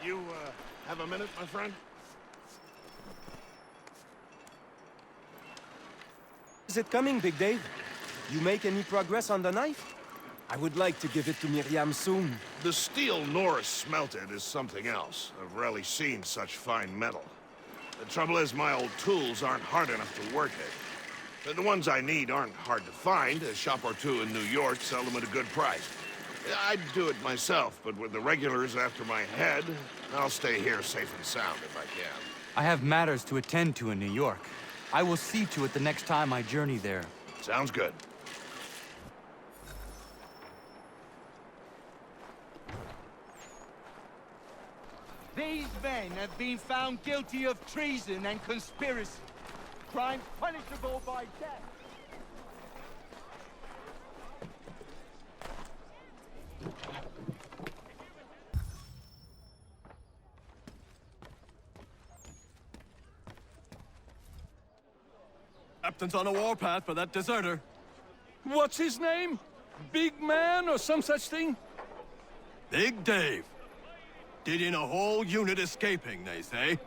You, have a minute, my friend? Is it coming, Big Dave? You make any progress on the knife? I would like to give it to Miriam soon. The steel Norris smelted is something else. I've rarely seen such fine metal. The trouble is, my old tools aren't hard enough to work it. The ones I need aren't hard to find. A shop or two in New York sell them at a good price. I'd do it myself, but with the regulars after my head, I'll stay here safe and sound if I can. I have matters to attend to in New York. I will see to it the next time I journey there. Sounds good. These men have been found guilty of treason and conspiracy. Crimes punishable by death. Captain's on a warpath for that deserter. What's his name? Big Man or some such thing? Big Dave. Did in a whole unit escaping, they say.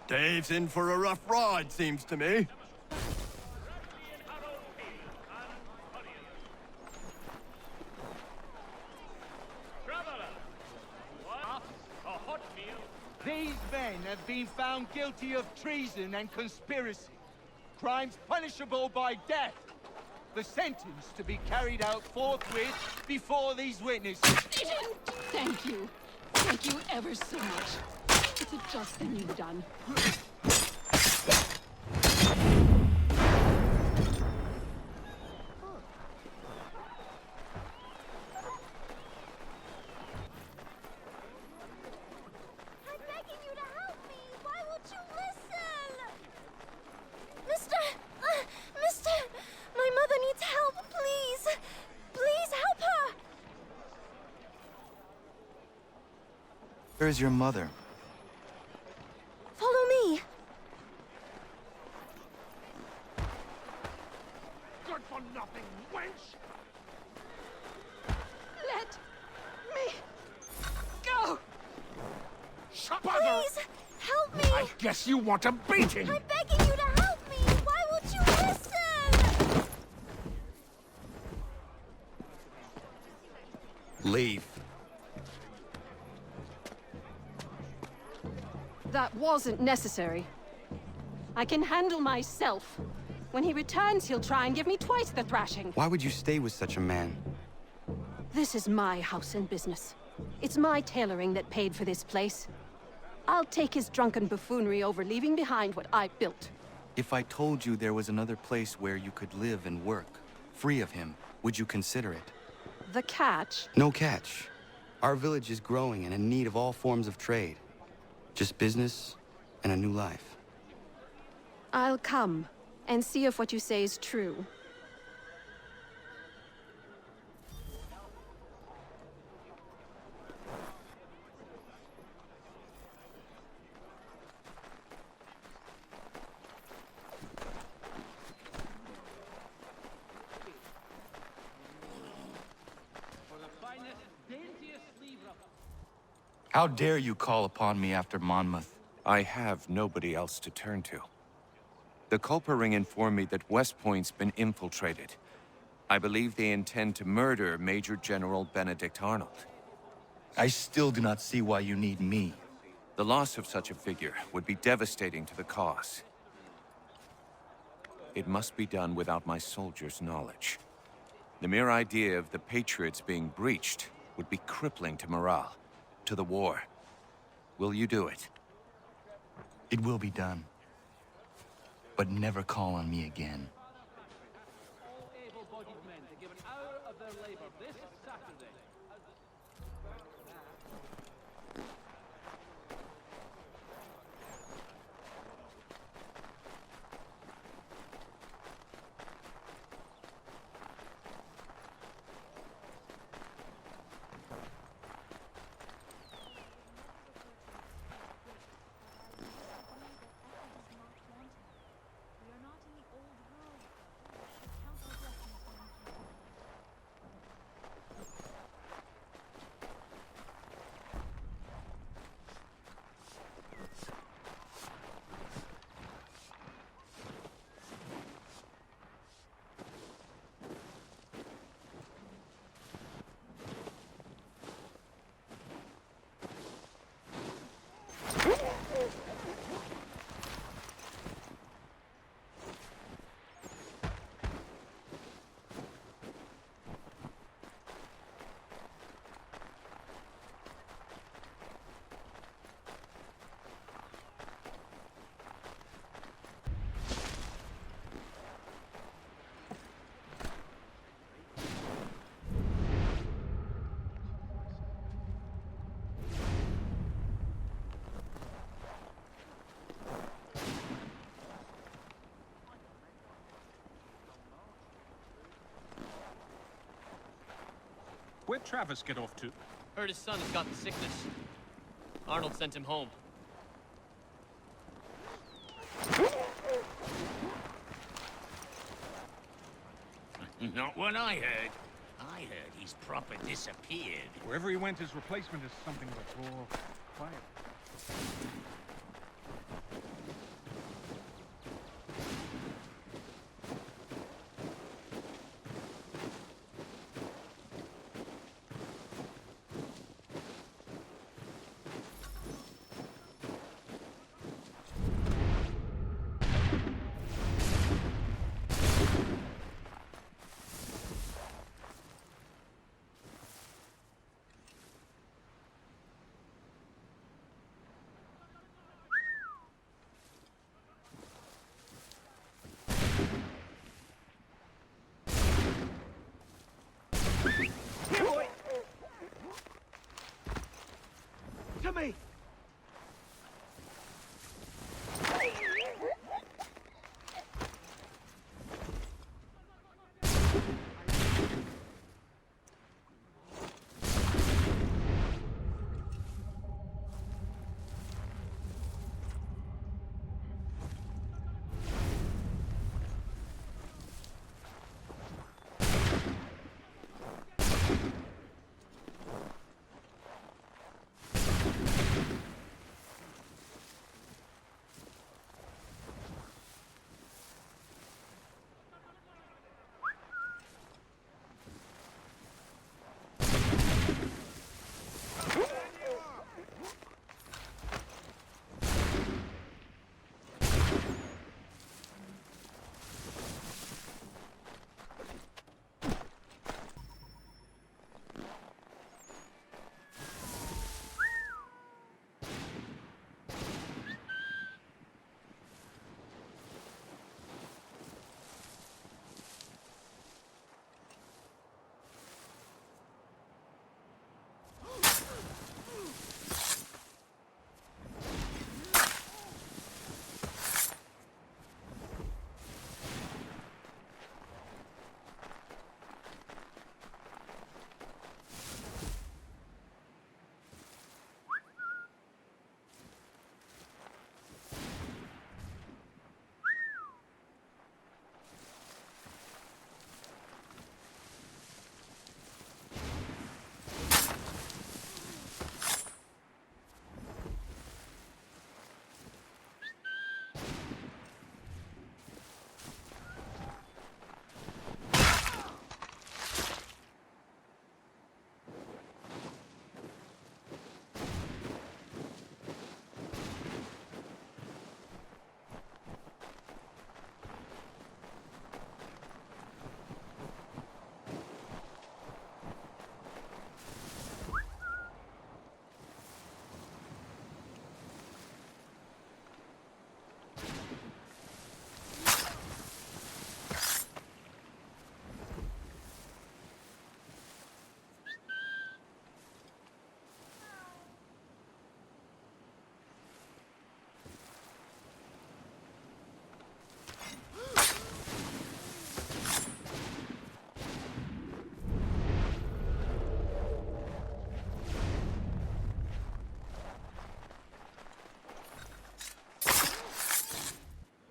Dave's in for a rough ride, seems to me. These men have been found guilty of treason and conspiracy. Crimes punishable by death. The sentence to be carried out forthwith before these witnesses. Thank you. Thank you ever so much. It's a just thing you've done. I'm begging you to help me. Why won't you listen? Mister, my mother needs help, please. Please help her. Where's your mother? Follow me. Good for nothing, wench! Let me go! Spother! Please, help me. I guess you want a beating! I'm begging you to help me. Why won't you listen? Leave. That wasn't necessary. I can handle myself. When he returns, he'll try and give me twice the thrashing. Why would you stay with such a man? This is my house and business. It's my tailoring that paid for this place. I'll take his drunken buffoonery over leaving behind what I built. If I told you there was another place where you could live and work, free of him, would you consider it? The catch? No catch. Our village is growing and in need of all forms of trade. Just business and a new life. I'll come and see if what you say is true. How dare you call upon me after Monmouth? I have nobody else to turn to. The Culper Ring informed me that West Point's been infiltrated. I believe they intend to murder Major General Benedict Arnold. I still do not see why you need me. The loss of such a figure would be devastating to the cause. It must be done without my soldiers' knowledge. The mere idea of the Patriots being breached would be crippling to morale, to the war. Will you do it? It will be done. But never call on me again. All able-bodied men to give an hour of their labor this Saturday. Where'd Travis get off to? Heard his son has gotten sickness. Arnold sent him home. Not what I heard. I heard he's proper disappeared. Wherever he went, his replacement is something of a poor quiet. To me!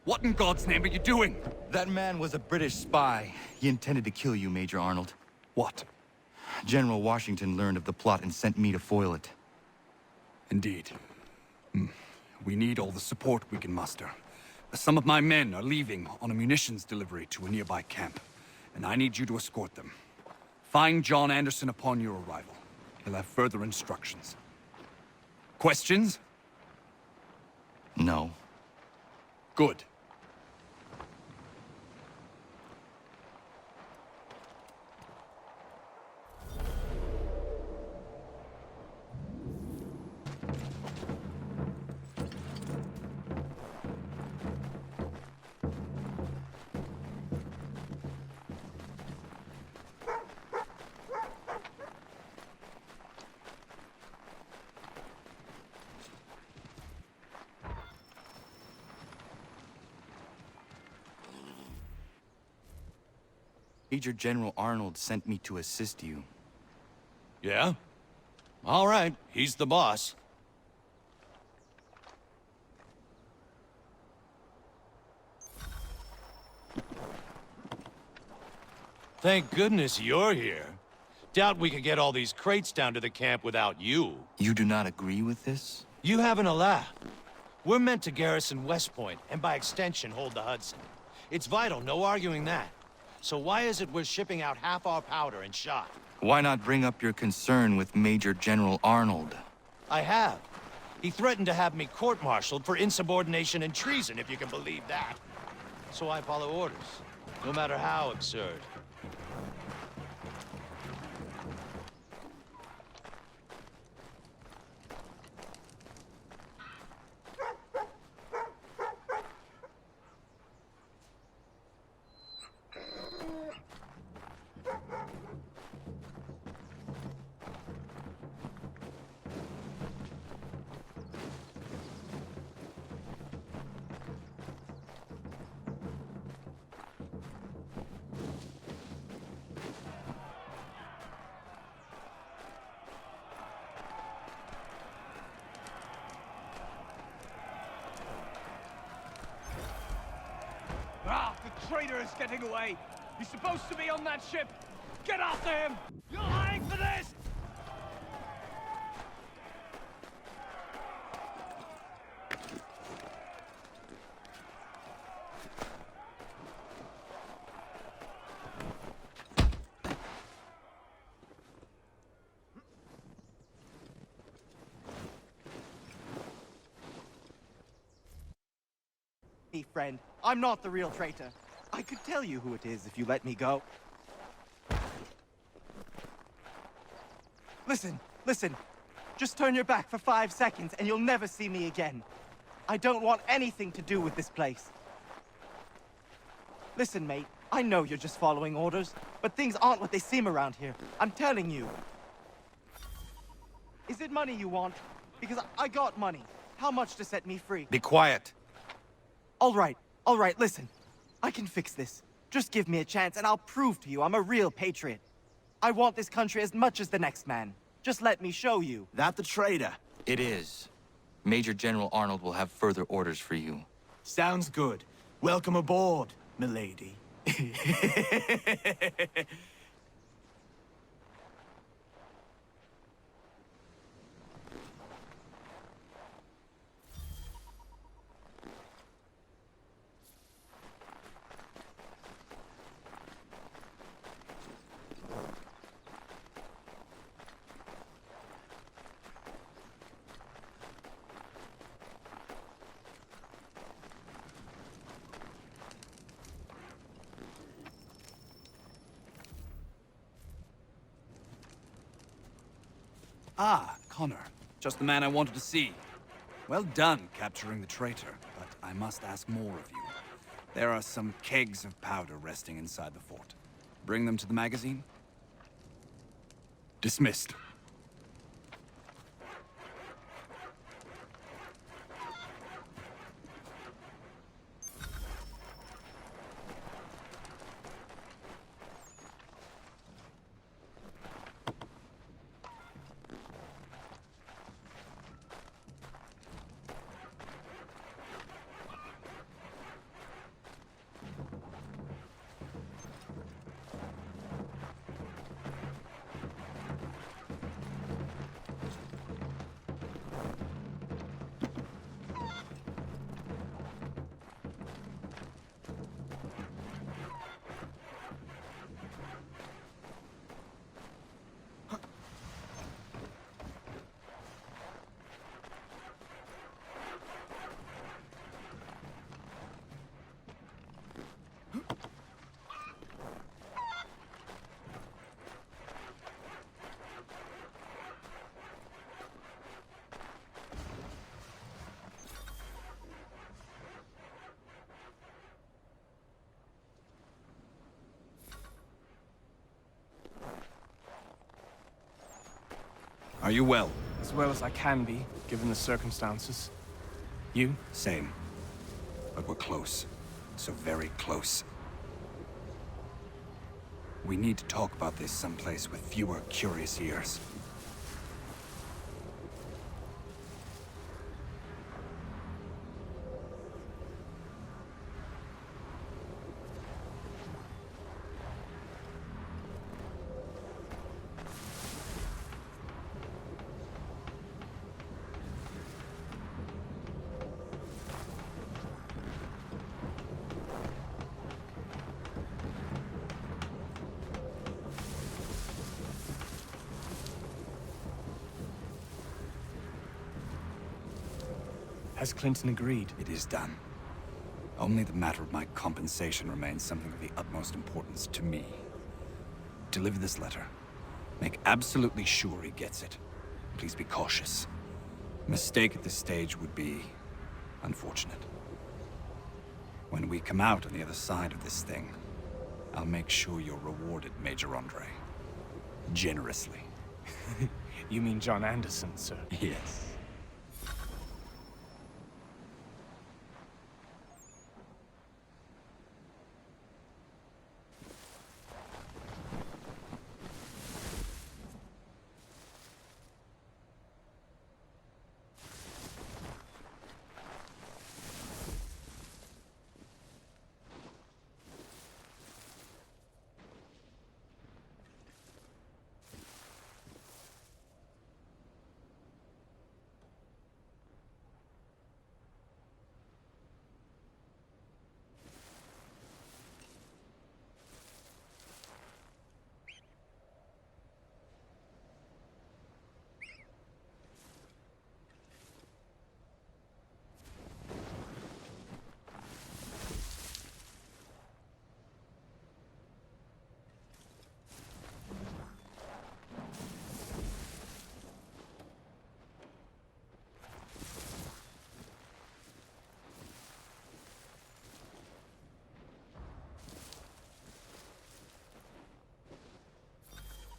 What in God's name are you doing? That man was a British spy. He intended to kill you, Major Arnold. What? General Washington learned of the plot and sent me to foil it. Indeed. We need all the support we can muster. Some of my men are leaving on a munitions delivery to a nearby camp, and I need you to escort them. Find John Anderson upon your arrival. He'll have further instructions. Questions? No. Good. Major General Arnold sent me to assist you. Yeah? All right, he's the boss. Thank goodness you're here. Doubt we could get all these crates down to the camp without you. You do not agree with this? You haven't a laugh. We're meant to garrison West Point, and by extension hold the Hudson. It's vital, no arguing that. So why is it we're shipping out half our powder and shot? Why not bring up your concern with Major General Arnold? I have. He threatened to have me court-martialed for insubordination and treason, if you can believe that. So I follow orders, no matter how absurd. Ah, the traitor is getting away. He's supposed to be on that ship. Get after him! You're lying for this! Hey, friend, I'm not the real traitor. I could tell you who it is if you let me go. Listen. Just turn your back for 5 seconds and you'll never see me again. I don't want anything to do with this place. Listen, mate, I know you're just following orders, but things aren't what they seem around here. I'm telling you. Is it money you want? Because I got money. How much to set me free? Be quiet. All right, listen. I can fix this. Just give me a chance and I'll prove to you I'm a real patriot. I want this country as much as the next man. Just let me show you. That the traitor? It is. Major General Arnold will have further orders for you. Sounds good. Welcome aboard, milady. Ah, Connor. Just the man I wanted to see. Well done capturing the traitor, but I must ask more of you. There are some kegs of powder resting inside the fort. Bring them to the magazine? Dismissed. Are you well? As well as I can be, given the circumstances. You? Same. But we're close. So very close. We need to talk about this someplace with fewer curious ears. Has Clinton agreed? It is done. Only the matter of my compensation remains something of the utmost importance to me. Deliver this letter. Make absolutely sure he gets it. Please be cautious. A mistake at this stage would be unfortunate. When we come out on the other side of this thing, I'll make sure you're rewarded, Major Andre. Generously. You mean John Anderson, sir? Yes.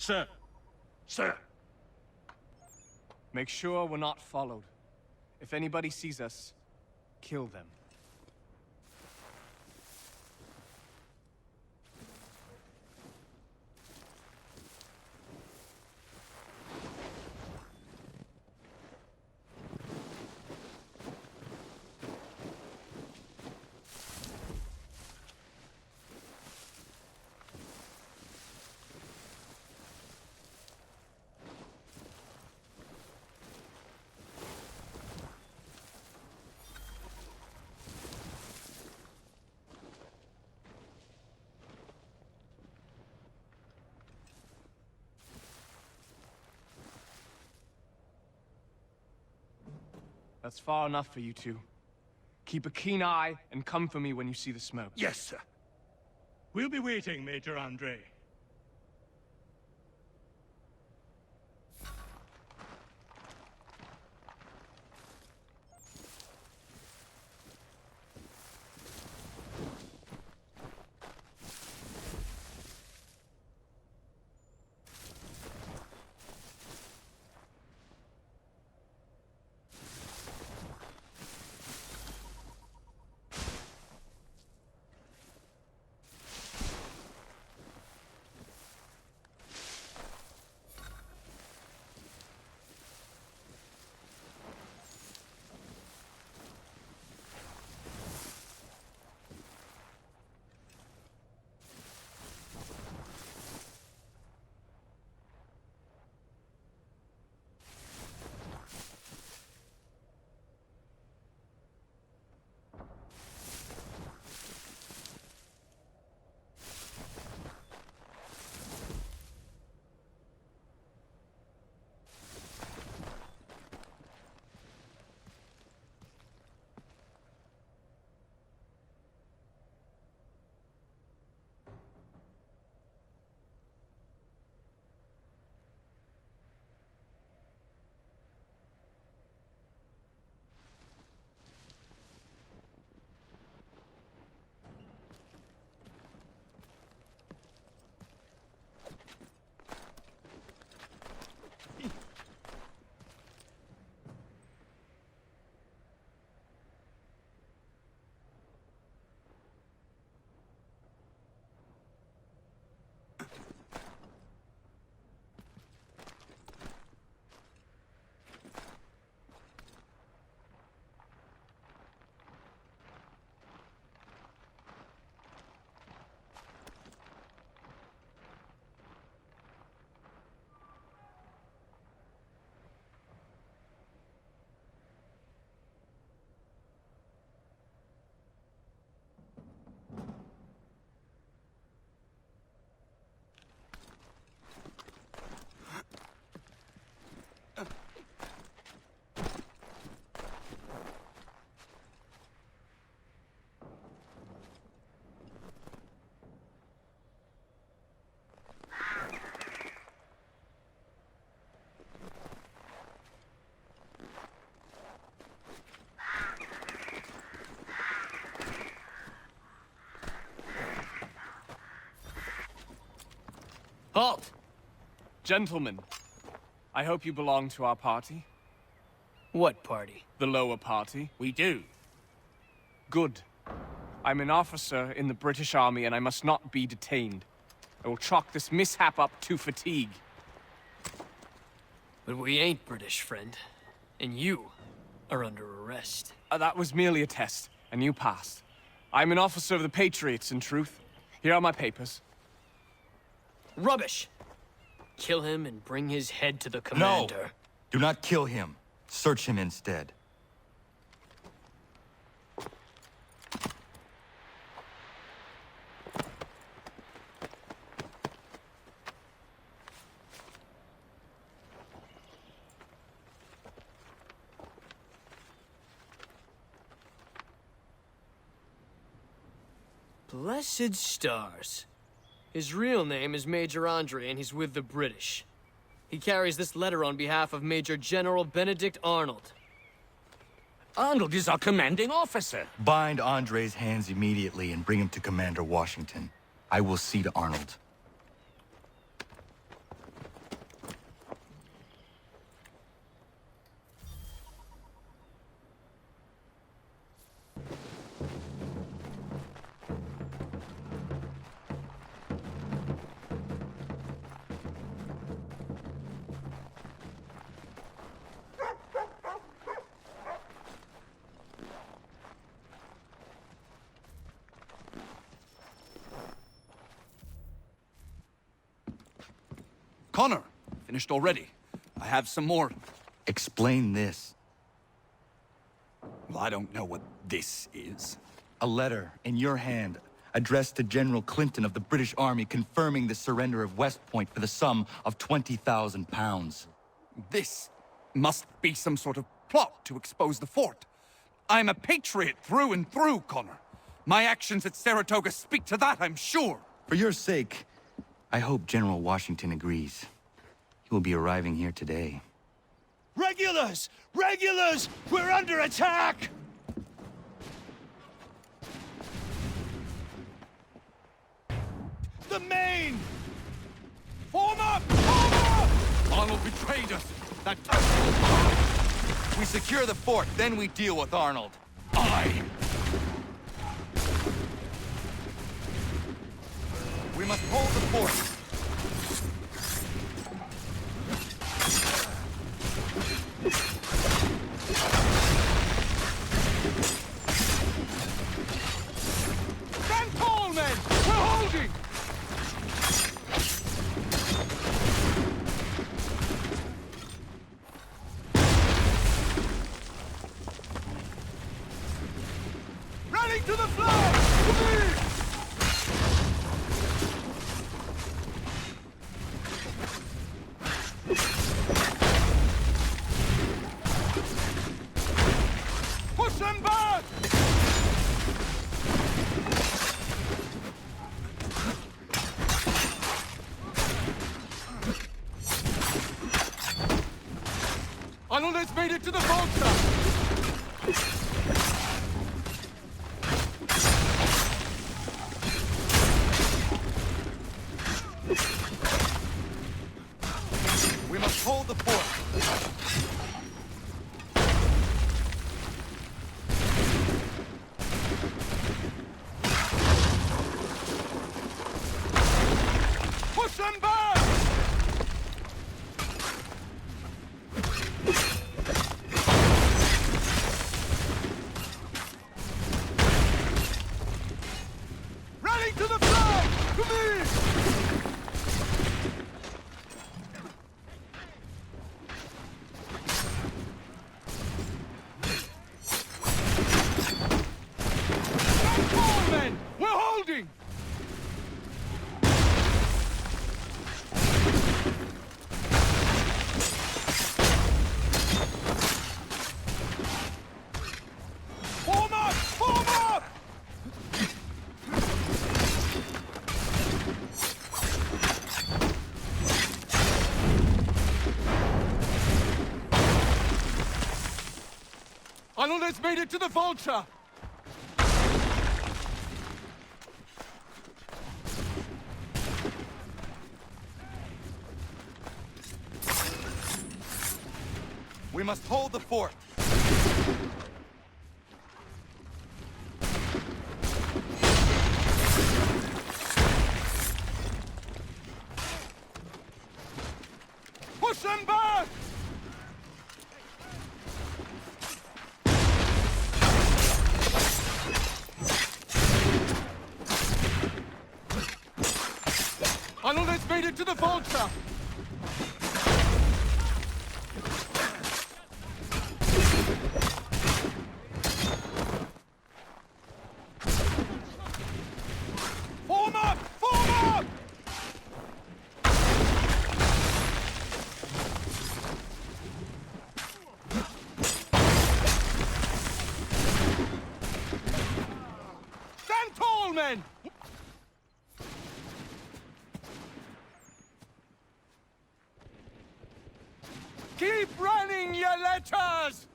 Sir. Sir. Make sure we're not followed. If anybody sees us, kill them. That's far enough for you two. Keep a keen eye and come for me when you see the smoke. Yes, sir. We'll be waiting, Major Andre. Halt! Gentlemen, I hope you belong to our party. What party? The lower party. We do. Good. I'm an officer in the British Army and I must not be detained. I will chalk this mishap up to fatigue. But we ain't British, friend. And you are under arrest. That was merely a test, and you passed. I'm an officer of the Patriots, in truth. Here are my papers. Rubbish! Kill him and bring his head to the commander. No! Do not kill him. Search him instead. Blessed stars. His real name is Major Andre, and he's with the British. He carries this letter on behalf of Major General Benedict Arnold. Arnold is our commanding officer. Bind Andre's hands immediately and bring him to Commander Washington. I will see to Arnold. Connor, finished already. I have some more. Explain this. Well, I don't know what this is. A letter in your hand, addressed to General Clinton of the British Army confirming the surrender of West Point for the sum of 20,000 pounds. This must be some sort of plot to expose the fort. I'm a patriot through and through, Connor. My actions at Saratoga speak to that, I'm sure. For your sake, I hope General Washington agrees. He will be arriving here today. Regulars! Regulars! We're under attack! The Maine! Form up! Form up! Arnold betrayed us. That We secure the fort, then we deal with Arnold. We must hold the fort. Stand tall, men! We're holding! Rally to the flag! To me! Push them back! Arnold has made it to the vulture! We must hold the fort. Push them back! Rally to the flag! To me! Stand tall, men! We're holding! Form up! Form up! Arnold has made it to the vulture! We must hold the fort. Push them back! Arnold has made it to the vault, sir! Form up! Form up! Stand tall, men! Keep running, you letters!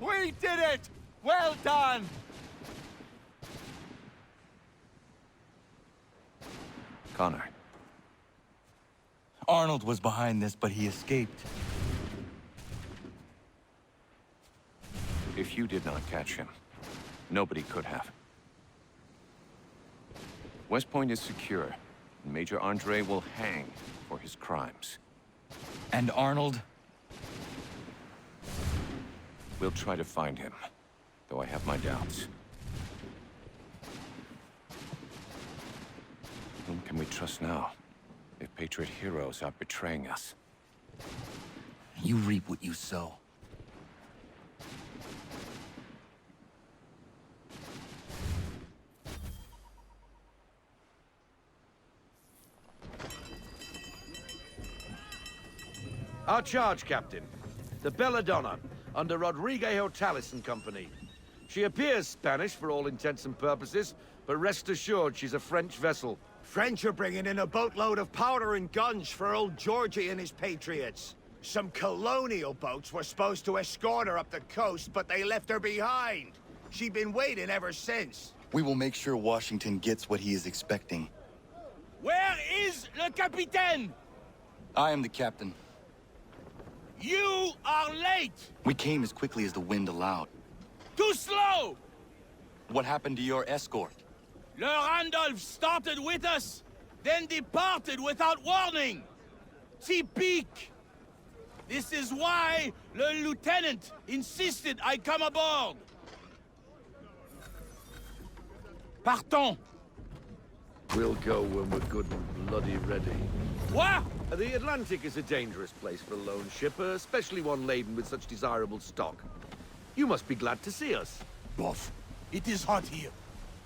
We did it! Well done! Connor. Arnold was behind this, but he escaped. If you did not catch him, nobody could have. West Point is secure, and Major Andre will hang for his crimes. And Arnold? We'll try to find him, though I have my doubts. Whom can we trust now, if Patriot heroes are betraying us? You reap what you sow. Our charge, Captain. The Belladonna, under Rodrigo Talis and Company. She appears Spanish for all intents and purposes, but rest assured she's a French vessel. French are bringing in a boatload of powder and guns for old Georgie and his patriots. Some colonial boats were supposed to escort her up the coast, but they left her behind. She's been waiting ever since. We will make sure Washington gets what he is expecting. Where is le capitaine? I am the captain. You are late! We came as quickly as the wind allowed. Too slow! What happened to your escort? Le Randolph started with us, then departed without warning. Typique! This is why le lieutenant insisted I come aboard. Partons! We'll go when we're good and bloody ready. What? The Atlantic is a dangerous place for a lone ship, especially one laden with such desirable stock. You must be glad to see us. Boss, it is hot here.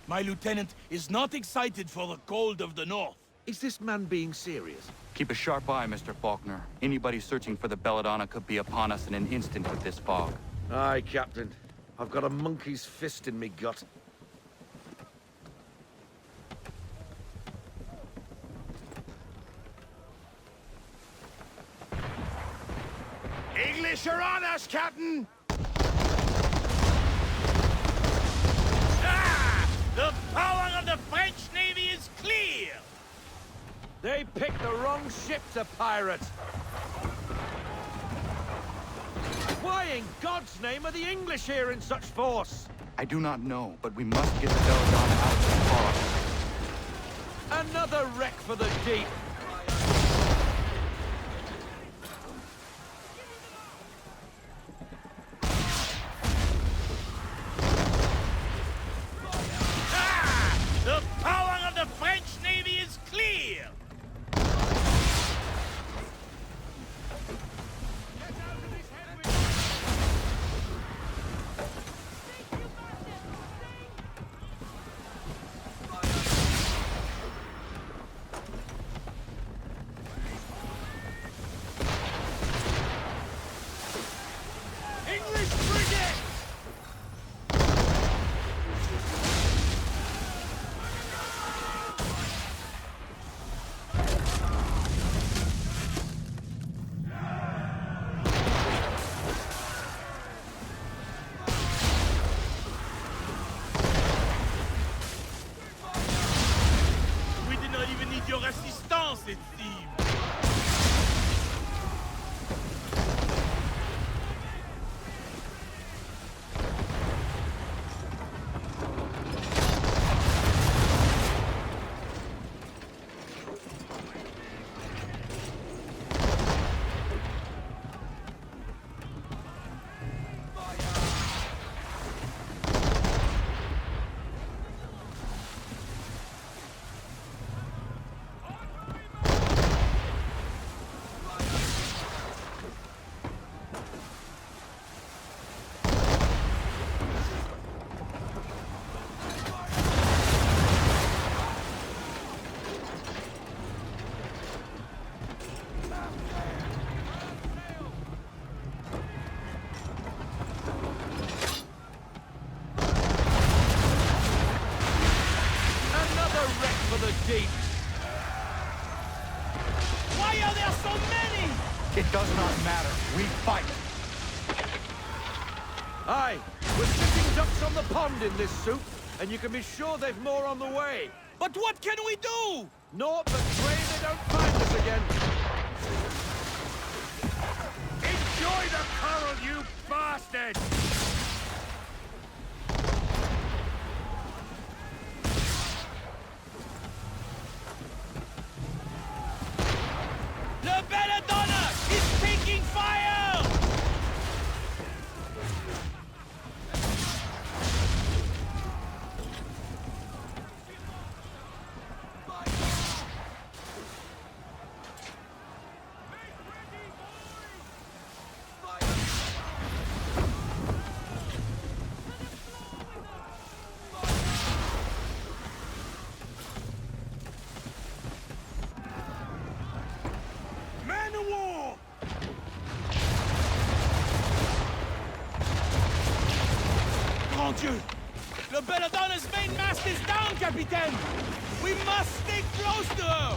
My lieutenant is not excited for the cold of the north. Is this man being serious? Keep a sharp eye, Mr. Faulkner. Anybody searching for the Belladonna could be upon us in an instant with this fog. Aye, Captain. I've got a monkey's fist in me gut. English are on us, Captain! Ah! The power of the French Navy is clear! They picked the wrong ship to pirate. Why in God's name are the English here in such force? I do not know, but we must get the Belladonna out of the fog. Another wreck for the deep. The power of the French Navy is clear! English frigate! We did not even need your assistance, it seems. for the deep. Why are there so many? It does not matter. We fight. Aye, we're sitting ducks on the pond in this soup, and you can be sure they've more on the way. But what can we do? Naught but pray they don't find us again. Enjoy the coral, you bastard! The Belladonna is taking fire! Man of war! Mon Dieu! The Belladonna's main mast is down, Capitaine! We must stay close to her!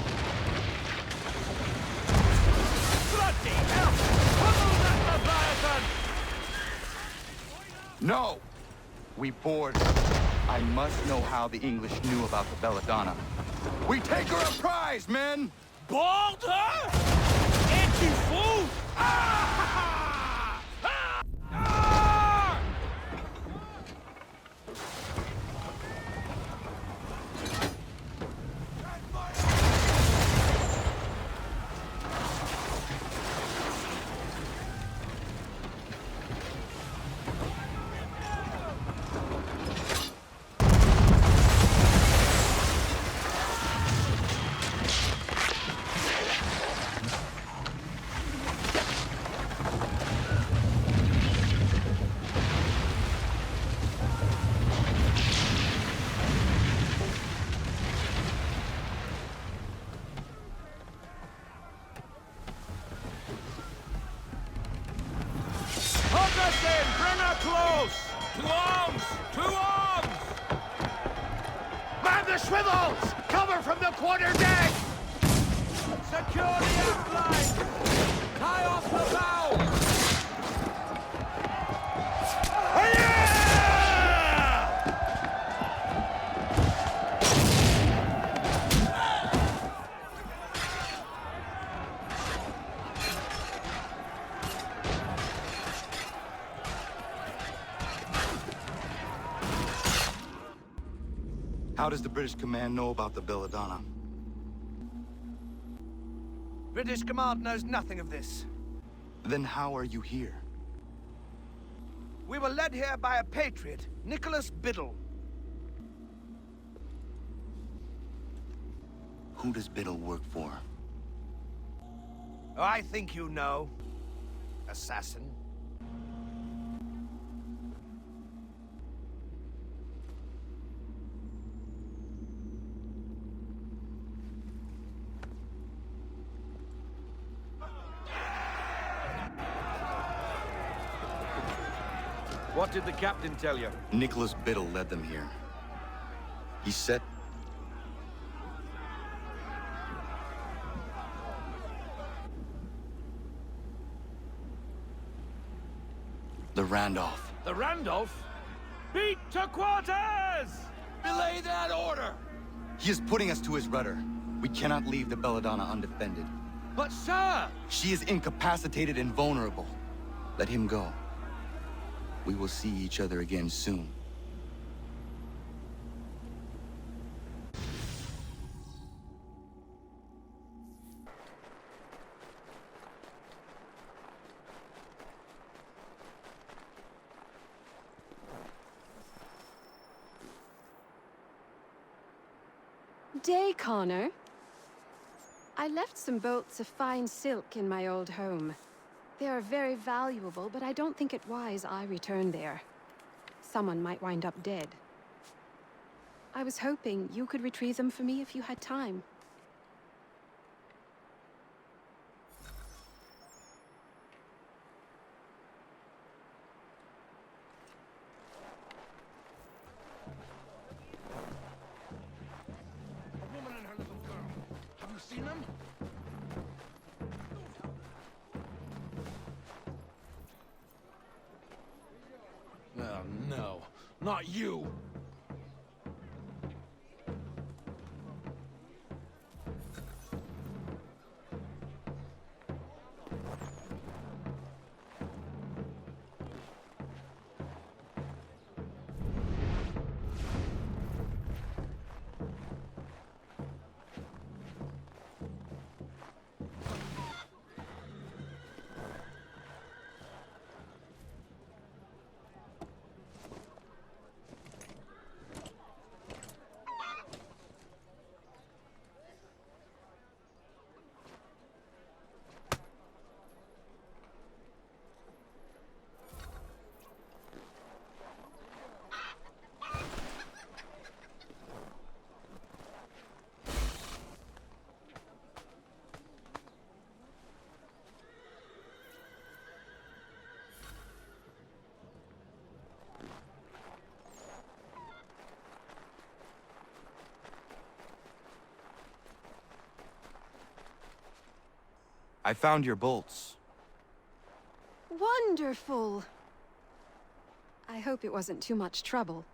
Bloody hell! Pummel that Leviathan! No! We board. I must know how the English knew about the Belladonna. We take her a prize, men! Board her? Es-tu fou? Hug us in! Bring her close! To arms! To arms! Man the swivels! Cover from the quarterdeck! Secure the outline! Tie off the bow! How does the British command know about the Belladonna? British command knows nothing of this. Then how are you here? We were led here by a patriot, Nicholas Biddle. Who does Biddle work for? Oh, I think you know. Assassin. What did the captain tell you? Nicholas Biddle led them here. He said... The Randolph. The Randolph? Beat to quarters! Belay that order! He is putting us to his rudder. We cannot leave the Belladonna undefended. But sir! She is incapacitated and vulnerable. Let him go. We will see each other again soon. Day, Connor. I left some bolts of fine silk in my old home. They are very valuable, but I don't think it wise I return there. Someone might wind up dead. I was hoping you could retrieve them for me if you had time. A woman man. Oh, no. Not you! I found your bolts. Wonderful! I hope it wasn't too much trouble.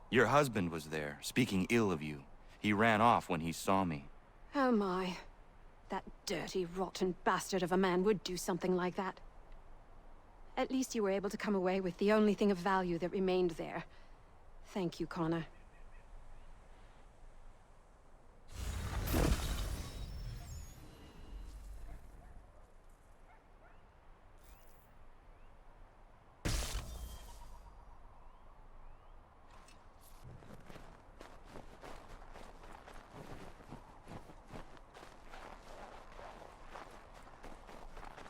Your husband was there, speaking ill of you. He ran off when he saw me. Oh my. That dirty, rotten bastard of a man would do something like that. At least you were able to come away with the only thing of value that remained there. Thank you, Connor.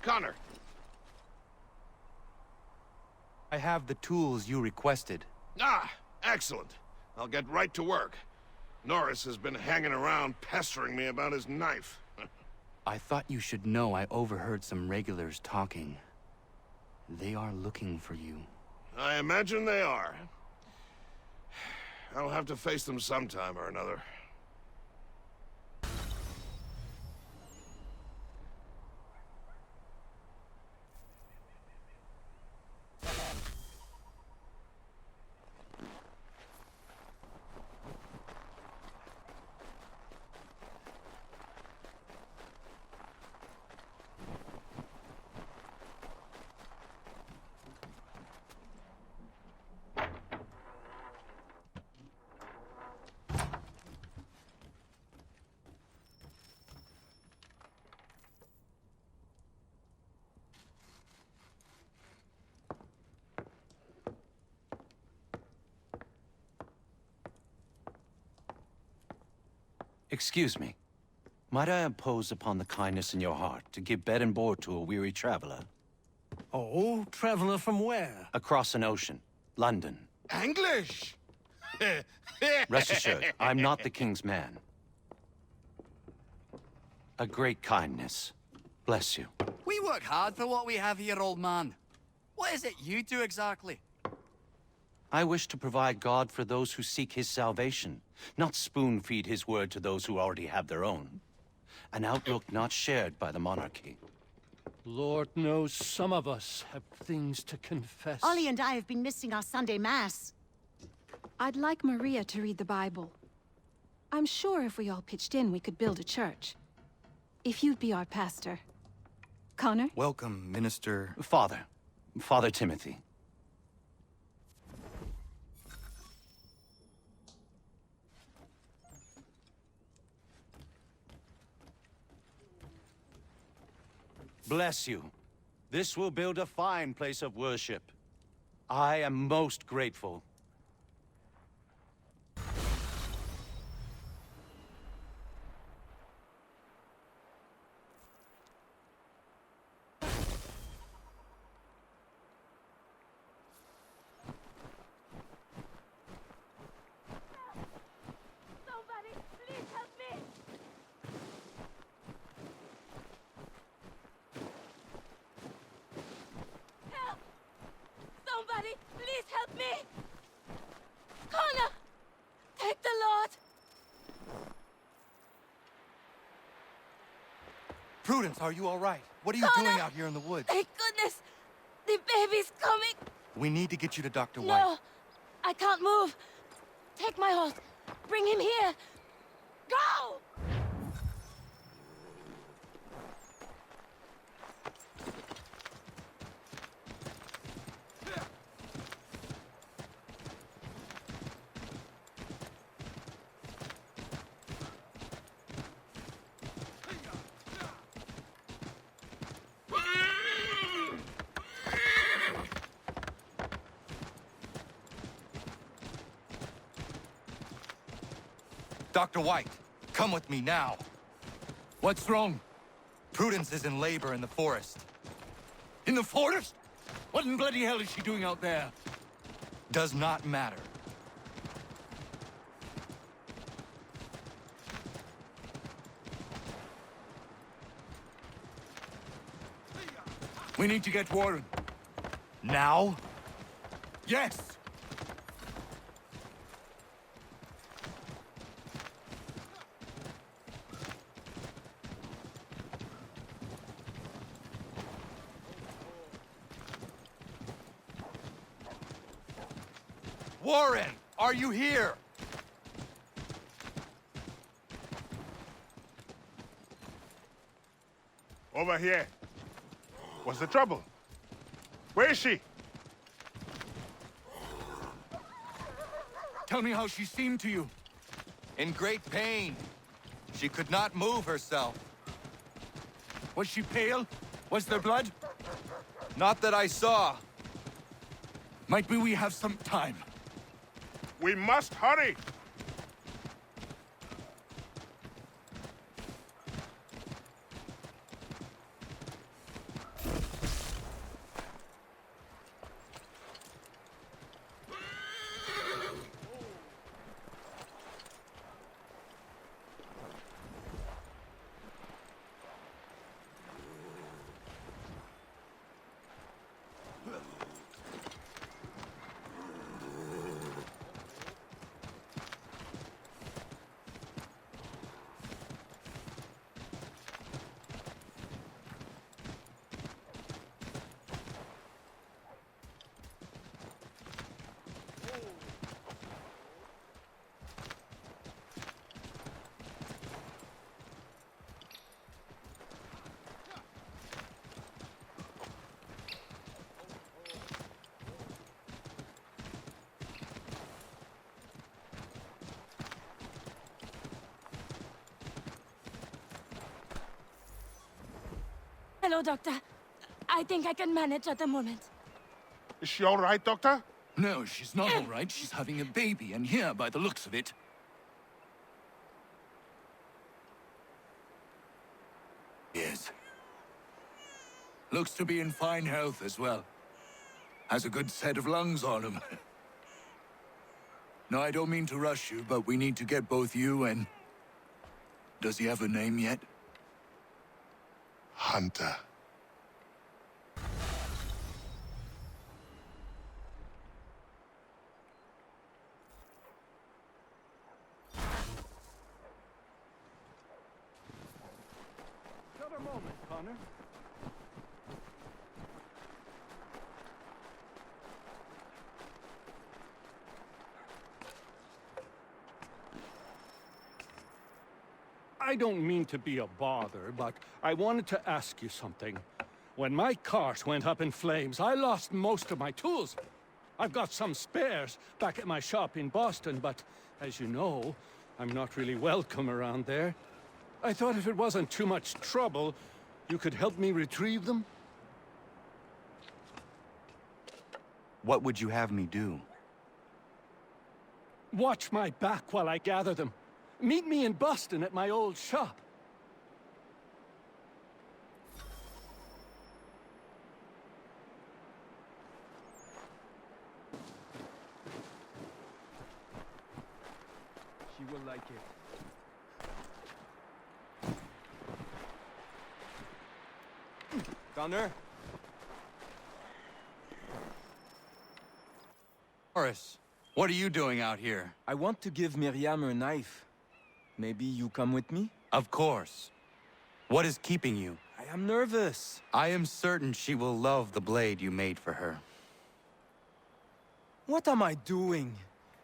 Connor! I have the tools you requested. Ah, excellent. I'll get right to work. Norris has been hanging around pestering me about his knife. I thought you should know I overheard some regulars talking. They are looking for you. I imagine they are. I'll have to face them sometime or another. Excuse me. Might I impose upon the kindness in your heart to give bed and board to a weary traveler? Oh, traveler from where? Across an ocean. London. English! Rest assured, I'm not the king's man. A great kindness. Bless you. We work hard for what we have here, old man. What is it you do exactly? I wish to provide God for those who seek his salvation, not spoon-feed his word to those who already have their own. An outlook not shared by the monarchy. Lord knows some of us have things to confess. Ollie and I have been missing our Sunday Mass. I'd like Maria to read the Bible. I'm sure if we all pitched in, we could build a church. If you'd be our pastor. Connor? Welcome, Minister... Father Timothy. Bless you. This will build a fine place of worship. I am most grateful. Somebody, please help me! Help! Somebody, please help me! Prudence, are you all right? What are you Connor! doing out here in the woods? Thank goodness! The baby's coming! We need to get you to Dr. No! White. I can't move! Take my horse! Bring him here! Go! Dr. White, come with me now. What's wrong? Prudence is in labor in the forest. In the forest? What in bloody hell is she doing out there? Does not matter. We need to get Warren. Now? Yes! Warren, are you here? Over here. What's the trouble? Where is she? Tell me how she seemed to you. In great pain. She could not move herself. Was she pale? Was there blood? Not that I saw. Might be we have some time. We must hurry! Hello, Doctor. I think I can manage at the moment. Is she all right, Doctor? No, she's not all right. She's having a baby, and here, by the looks of it. Yes. Looks to be in fine health as well. Has a good set of lungs on him. No, I don't mean to rush you, but we need to get both you and... Does he have a name yet? Hunter. Just a moment, Connor. I don't mean to be a bother, but I wanted to ask you something. When my cart went up in flames, I lost most of my tools. I've got some spares back at my shop in Boston, but as you know, I'm not really welcome around there. I thought if it wasn't too much trouble, you could help me retrieve them? What would you have me do? Watch my back while I gather them. Meet me in Boston at my old shop. She will like it. Connor? Horace, what are you doing out here? I want to give Miriam her knife. Maybe you come with me? Of course. What is keeping you? I am nervous. I am certain she will love the blade you made for her. What am I doing?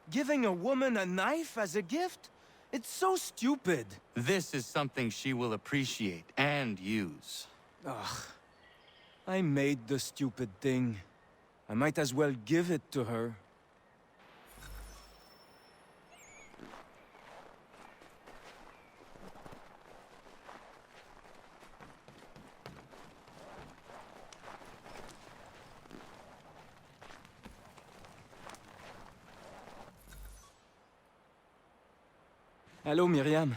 Giving a woman a knife as a gift? It's so stupid. This is something she will appreciate and use. Ugh. I made the stupid thing. I might as well give it to her. Hello, Miriam.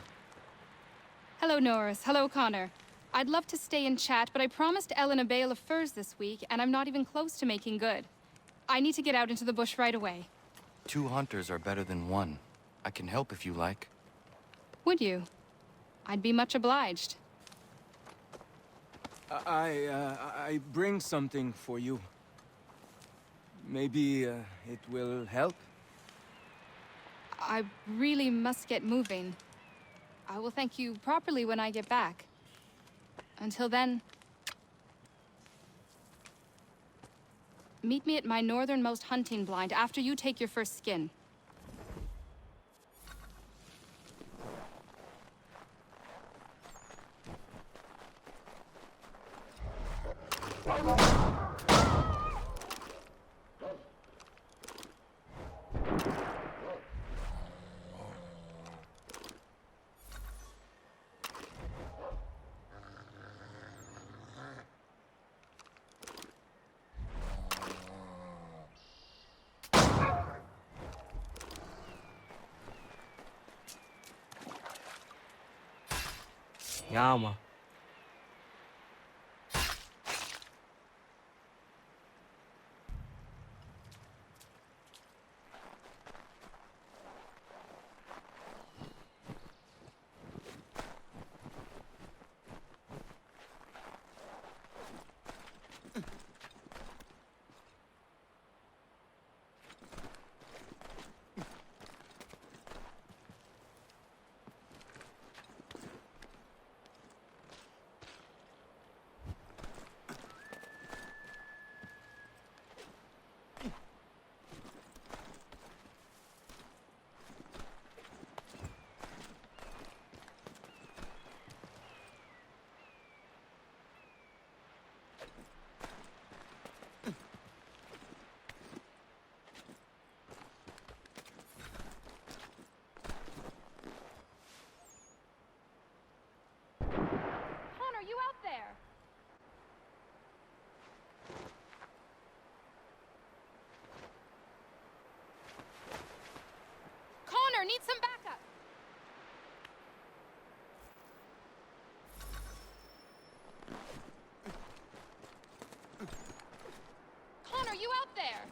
Hello, Norris. Hello, Connor. I'd love to stay and chat, but I promised Ellen a bale of furs this week, and I'm not even close to making good. I need to get out into the bush right away. 2 hunters are better than 1. I can help if you like. Would you? I'd be much obliged. I bring something for you. Maybe it will help? I really must get moving. I will thank you properly when I get back. Until then... meet me at my northernmost hunting blind after you take your first skin. Yama. Need some backup. Connor, you out there?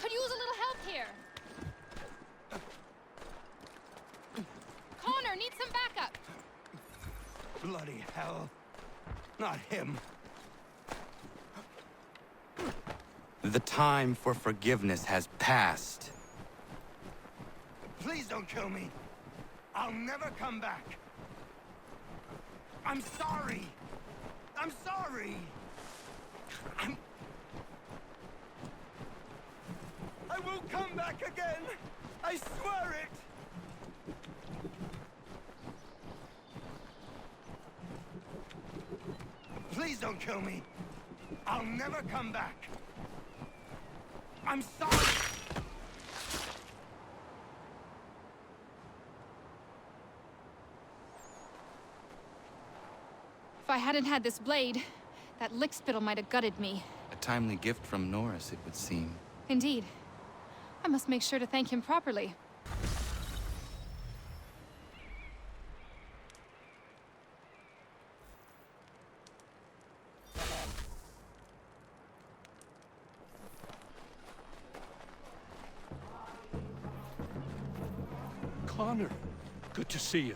Could use a little help here. Connor, need some backup. Bloody hell. Not him. The time for forgiveness has passed. Please don't kill me. I'll never come back. I'm sorry. I'm sorry. I won't come back again. I swear it. Please don't kill me. I'll never come back. I'm sorry! If I hadn't had this blade, that lickspittle might have gutted me. A timely gift from Norris, it would seem. Indeed. I must make sure to thank him properly. Connor, good to see you.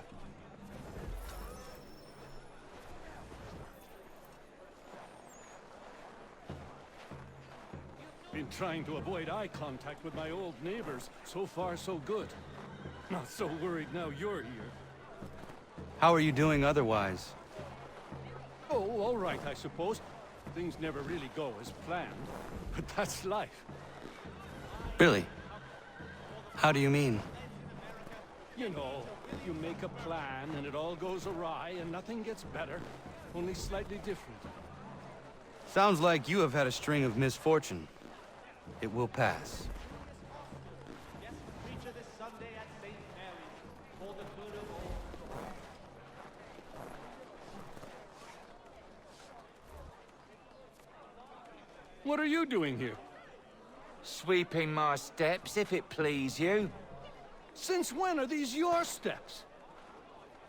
Been trying to avoid eye contact with my old neighbors. So far, so good. Not so worried now you're here. How are you doing otherwise? Oh, all right, I suppose. Things never really go as planned, but that's life. Really? How do you mean? You know, you make a plan and it all goes awry and nothing gets better, only slightly different. Sounds like you have had a string of misfortune. It will pass. What are you doing here? Sweeping my steps, if it please you. Since when are these your steps?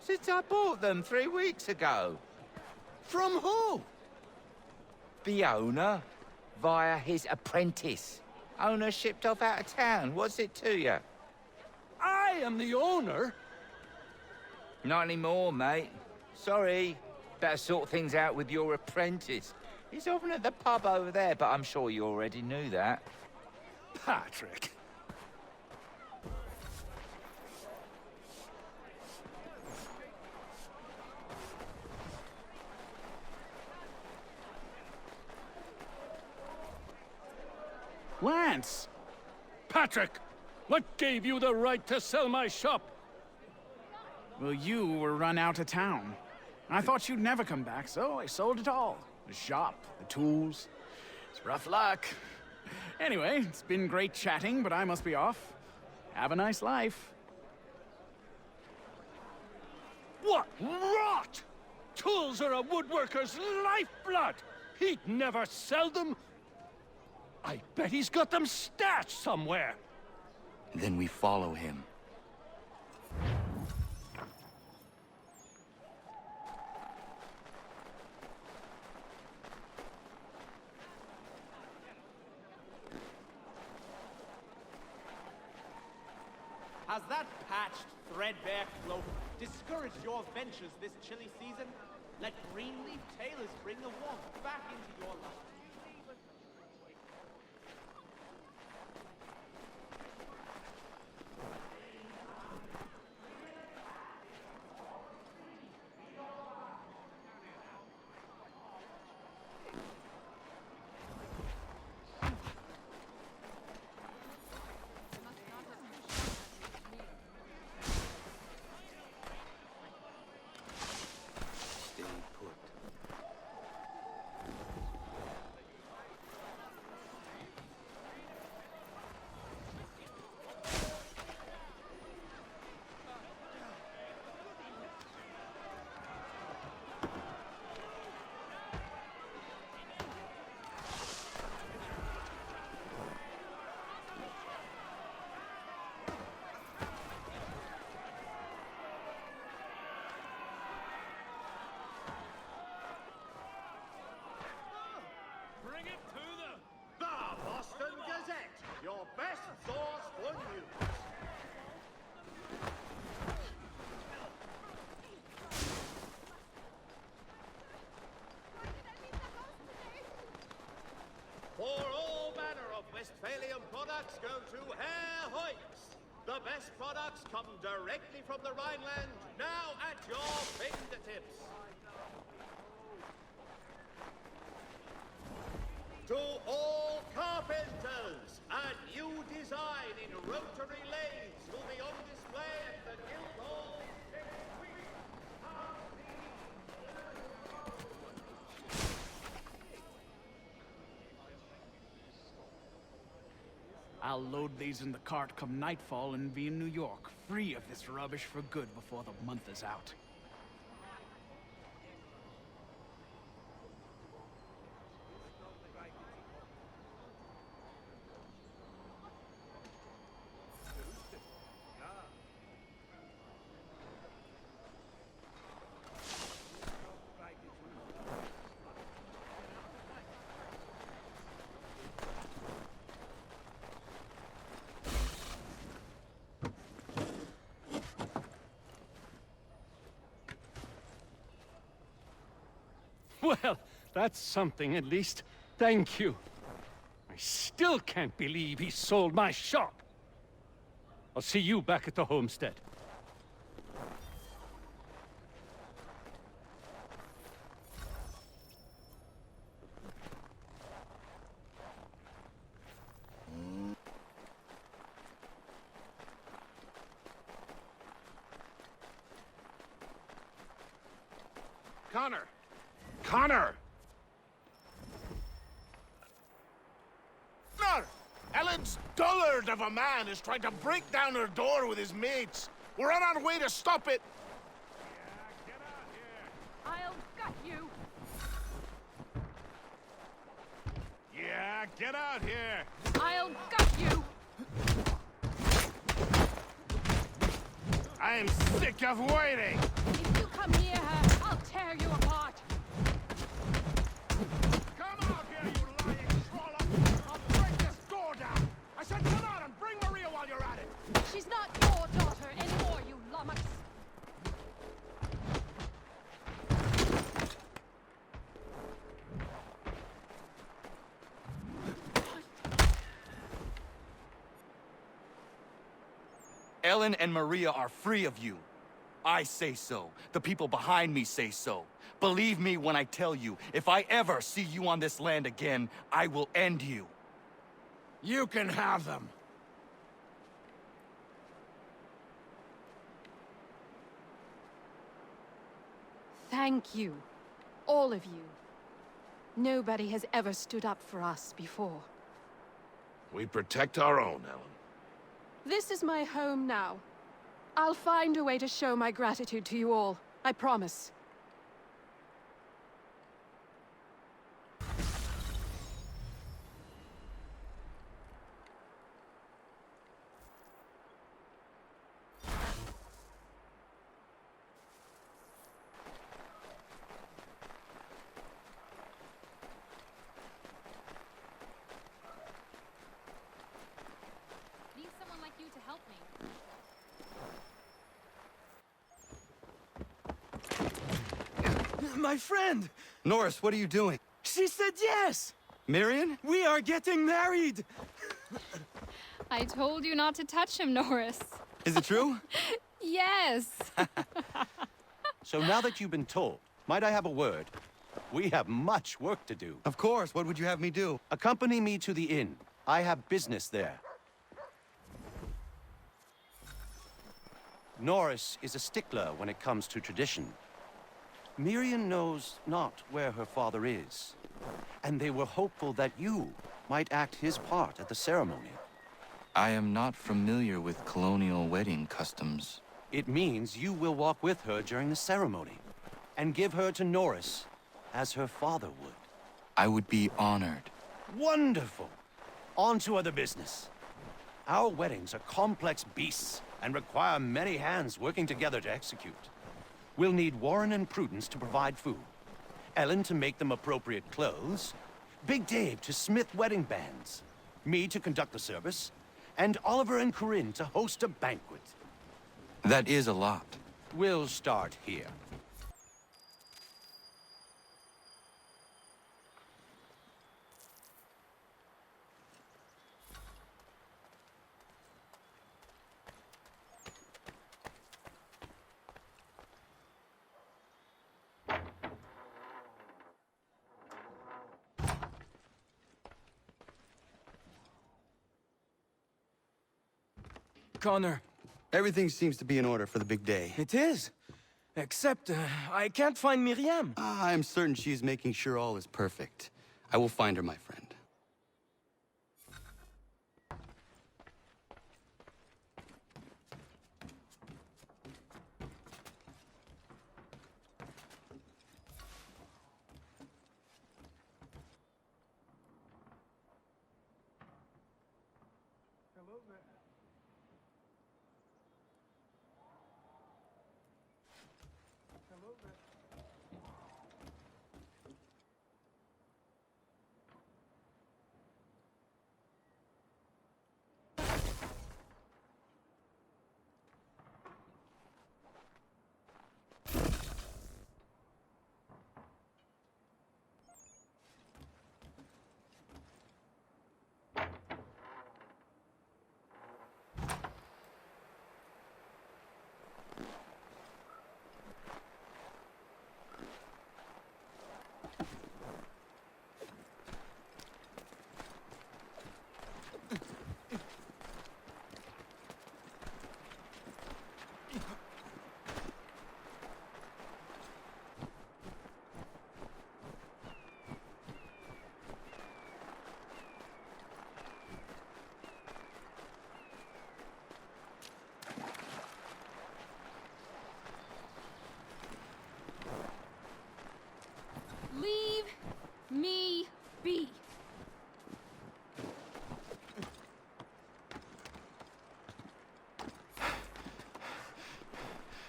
Since I bought them 3 weeks ago. From who? The owner, via his apprentice. Owner shipped off out of town. What's it to you? I am the owner? Not anymore, mate. Sorry. Better sort things out with your apprentice. He's over at the pub over there, but I'm sure you already knew that. Patrick. Lance! Patrick! What gave you the right to sell my shop? Well, you were run out of town. I thought you'd never come back, so I sold it all. The shop, the tools. It's rough luck. Anyway, it's been great chatting, but I must be off. Have a nice life. What rot! Tools are a woodworker's lifeblood! He'd never sell them! I bet he's got them stashed somewhere! Then we follow him. Has that patched, threadbare cloak discouraged your ventures this chilly season? Let green-leaf tailors bring the warmth back into your life. Bring it to the Boston Gazette, your best source for news. For all manner of Westphalian products, go to Herr Hoyt's. The best products come directly from the Rhineland, now at your fingertips. To all carpenters, a new design in rotary lathes will be on display at the Guildhall next week. I'll load these in the cart come nightfall and be in New York, free of this rubbish for good before the month is out. Well, that's something at least. Thank you. I still can't believe he sold my shop. I'll see you back at the homestead. Connor! Connor! Connor! Ellen's dullard of a man is trying to break down her door with his mates. We're on our way to stop it. I'll gut you. Yeah, get out here. I'll gut you. I'm sick of waiting. If you come near her, I'll tear you apart. Come out here, you lying trollop! I'll break this door down! I said come out and bring Maria while you're at it! She's not your daughter anymore, you lummox. Ellen and Maria are free of you. I say so. The people behind me say so. Believe me when I tell you, if I ever see you on this land again, I will end you. You can have them. Thank you. All of you. Nobody has ever stood up for us before. We protect our own, Ellen. This is my home now. I'll find a way to show my gratitude to you all. I promise. Need someone like you to help me. My friend! Norris, what are you doing? She said yes! Marion? We are getting married! I told you not to touch him, Norris. Is it true? Yes. So now that you've been told, might I have a word? We have much work to do. Of course. What would you have me do? Accompany me to the inn. I have business there. Norris is a stickler when it comes to tradition. Miriam knows not where her father is, and they were hopeful that you might act his part at the ceremony. I am not familiar with colonial wedding customs. It means you will walk with her during the ceremony, and give her to Norris, as her father would. I would be honored. Wonderful! On to other business. Our weddings are complex beasts, and require many hands working together to execute. We'll need Warren and Prudence to provide food, Ellen to make them appropriate clothes, Big Dave to smith wedding bands, me to conduct the service, and Oliver and Corinne to host a banquet. That is a lot. We'll start here. Connor. Everything seems to be in order for the big day. It is. Except, I can't find Miriam. I'm certain she's making sure all is perfect. I will find her, my friend.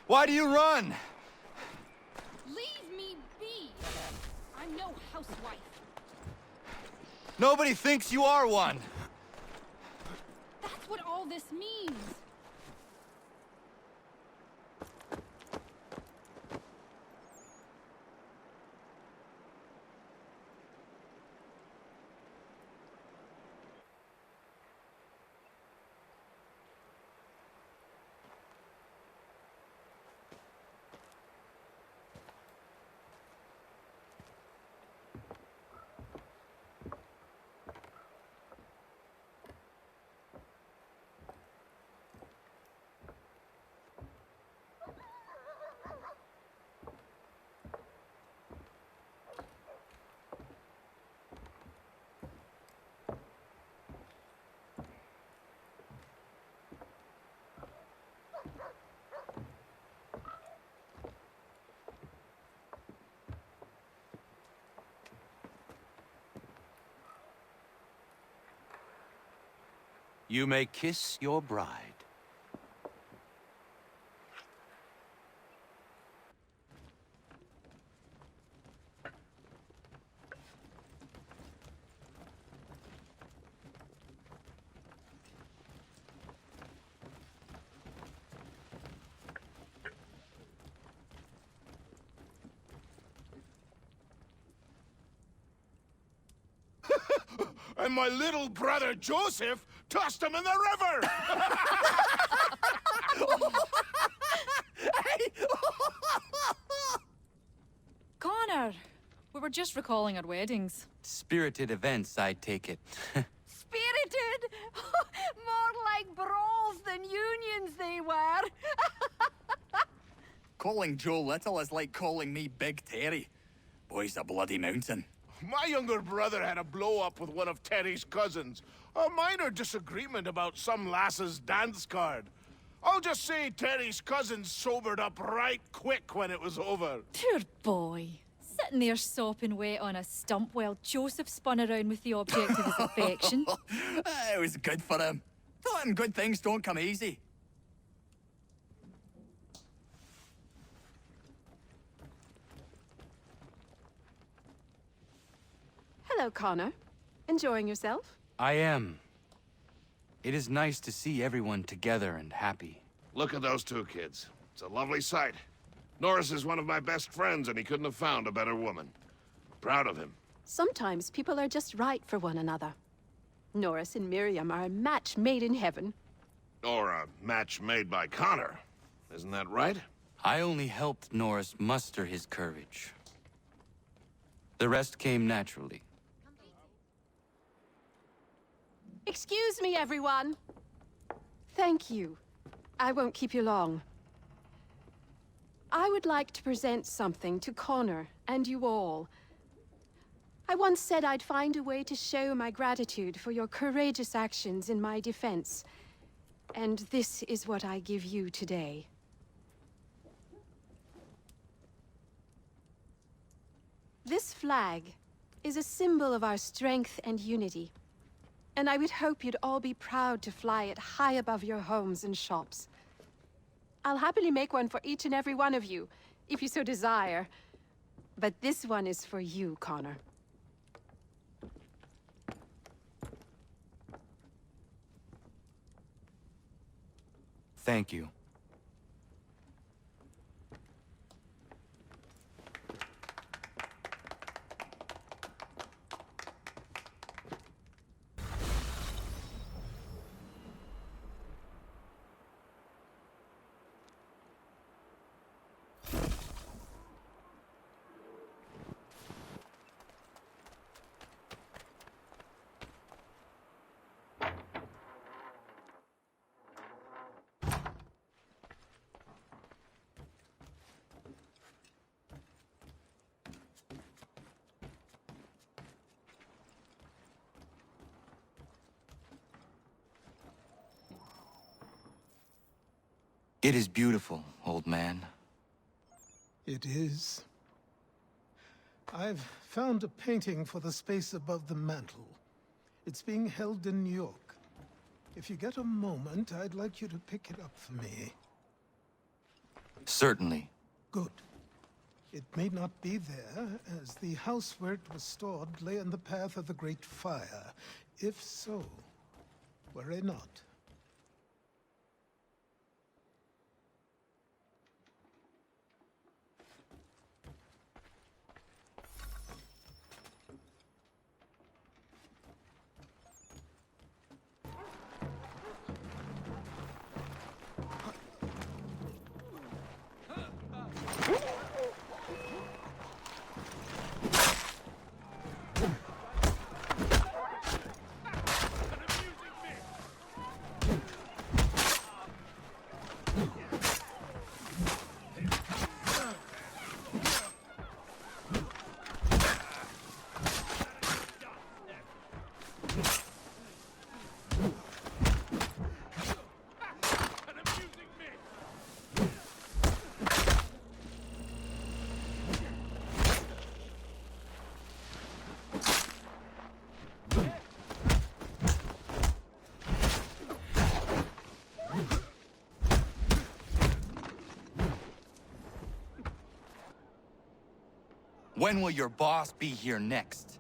Why do you run? Leave me be! I'm no housewife. Nobody thinks you are one. That's what all this means. You may kiss your bride. And my little brother Joseph tossed him in the river! Connor, we were just recalling our weddings. Spirited events, I take it. Spirited! More like brawls than unions they were. Calling Joe Little is like calling me Big Terry. Boy's a bloody mountain. My younger brother had a blow-up with one of Terry's cousins. A minor disagreement about some lass's dance card. I'll just say Terry's cousins sobered up right quick when it was over. Poor boy. Sitting there sopping wet on a stump while Joseph spun around with the object of his affection. It was good for him. Taught him good things don't come easy. Hello, Connor. Enjoying yourself? I am. It is nice to see everyone together and happy. Look at those two kids. It's a lovely sight. Norris is one of my best friends, and he couldn't have found a better woman. Proud of him. Sometimes people are just right for one another. Norris and Miriam are a match made in heaven. Or a match made by Connor. Isn't that right? I only helped Norris muster his courage. The rest came naturally. Excuse me, everyone. Thank you. I won't keep you long. I would like to present something to Connor and you all. I once said I'd find a way to show my gratitude for your courageous actions in my defense. And this is what I give you today. This flag is a symbol of our strength and unity. And I would hope you'd all be proud to fly it high above your homes and shops. I'll happily make one for each and every one of you, if you so desire. But this one is for you, Connor. Thank you. It is beautiful, old man. It is. I've found a painting for the space above the mantle. It's being held in New York. If you get a moment, I'd like you to pick it up for me. Certainly. Good. It may not be there, as the house where it was stored lay in the path of the Great Fire. If so, worry not. When will your boss be here next?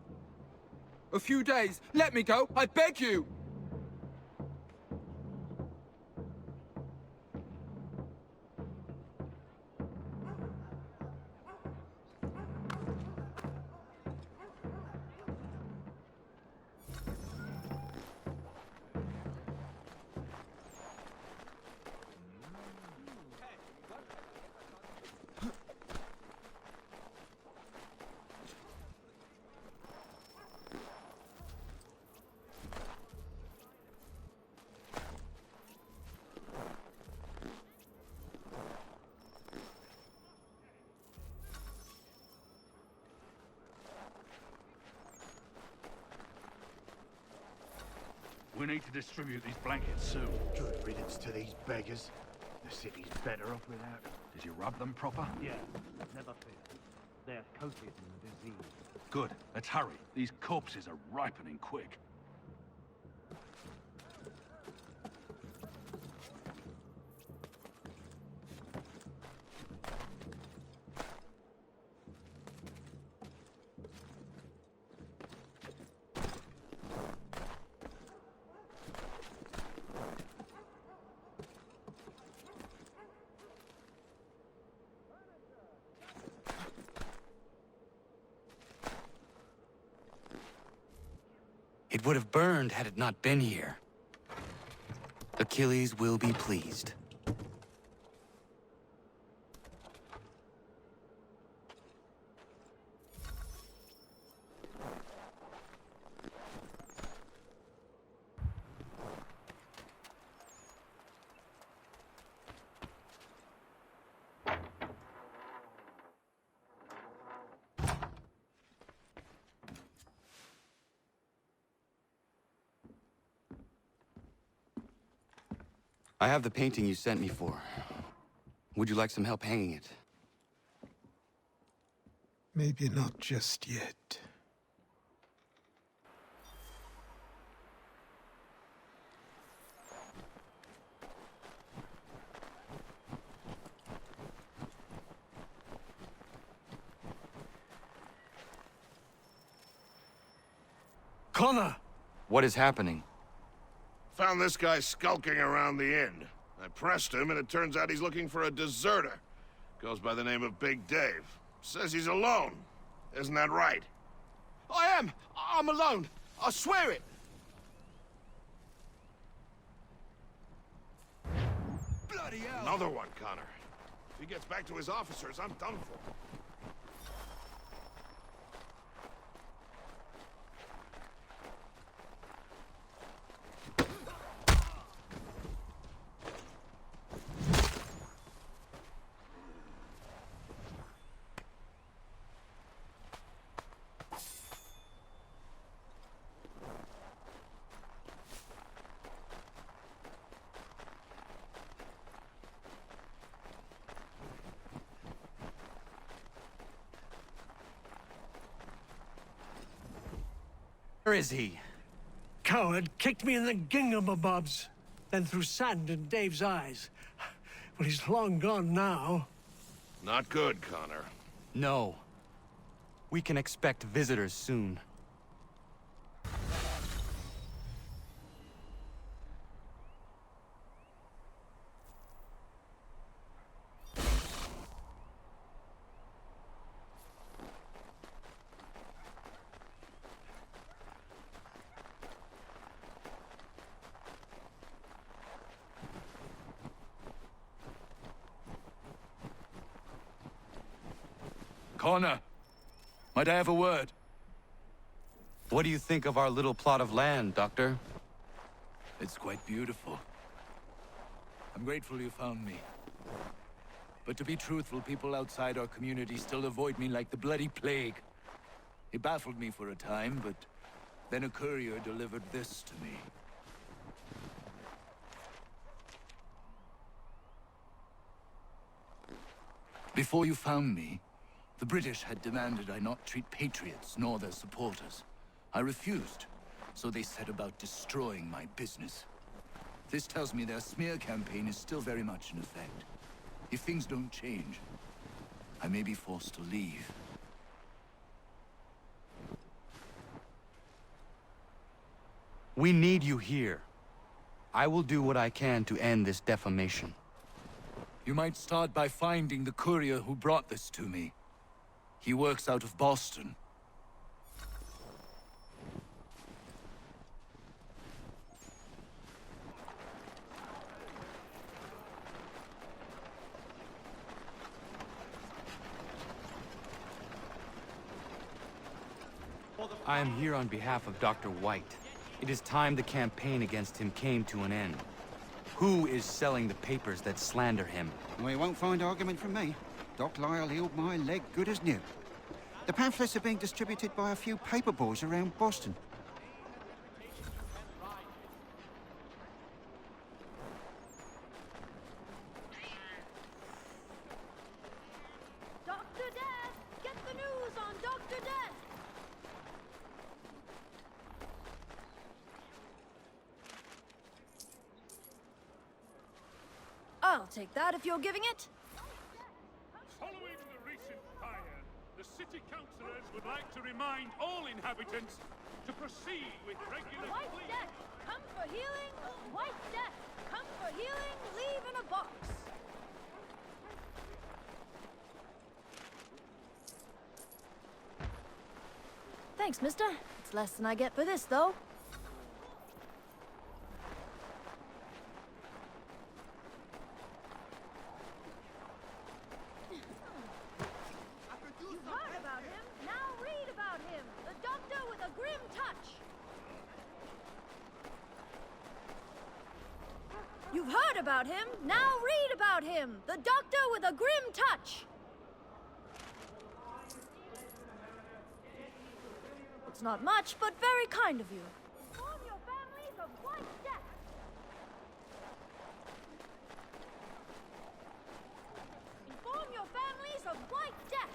A few days. Let me go. I beg you. We need to distribute these blankets soon. Good riddance to these beggars. The city's better off without them. Did you rub them proper? Yeah, never fear. They're coated in the disease. Good. Let's hurry. These corpses are ripening quick. It would have burned had it not been here. Achilles will be pleased. I have the painting you sent me for. Would you like some help hanging it? Maybe not just yet. Connor! What is happening? Found this guy skulking around the inn. I pressed him, and it turns out he's looking for a deserter. Goes by the name of Big Dave. Says he's alone. Isn't that right? I am! I'm alone! I swear it! Bloody hell! Another one, Connor. If he gets back to his officers, I'm done for. Where is he? Coward kicked me in the gingamabobs, then threw sand in Dave's eyes. but he's long gone now. Not good, Connor. No. We can expect visitors soon. Connor, might I have a word? What do you think of our little plot of land, Doctor? It's quite beautiful. I'm grateful you found me. But to be truthful, people outside our community still avoid me like the bloody plague. It baffled me for a time, but then a courier delivered this to me. Before you found me, the British had demanded I not treat patriots nor their supporters. I refused, so they set about destroying my business. This tells me their smear campaign is still very much in effect. If things don't change, I may be forced to leave. We need you here. I will do what I can to end this defamation. You might start by finding the courier who brought this to me. He works out of Boston. I am here on behalf of Dr. White. It is time the campaign against him came to an end. Who is selling the papers that slander him? Well, you won't find argument from me. Doc Lyle healed my leg good as new. The pamphlets are being distributed by a few paper boys around Boston. Dr. Death! Get the news on Dr. Death! I'll take that if you're giving it. Following the recent fire, the city councillors would like to remind all inhabitants to proceed with regular White cleaning. Death, come for healing. White Death, come for healing. Leave in a box. Thanks, mister. It's less than I get for this, though. You've heard about him. Now read about him. The doctor with a grim touch. You've heard about him. Now read about him. The doctor with a grim touch. It's not much, but very kind of you. Inform your families of White Death. Inform your families of White Death.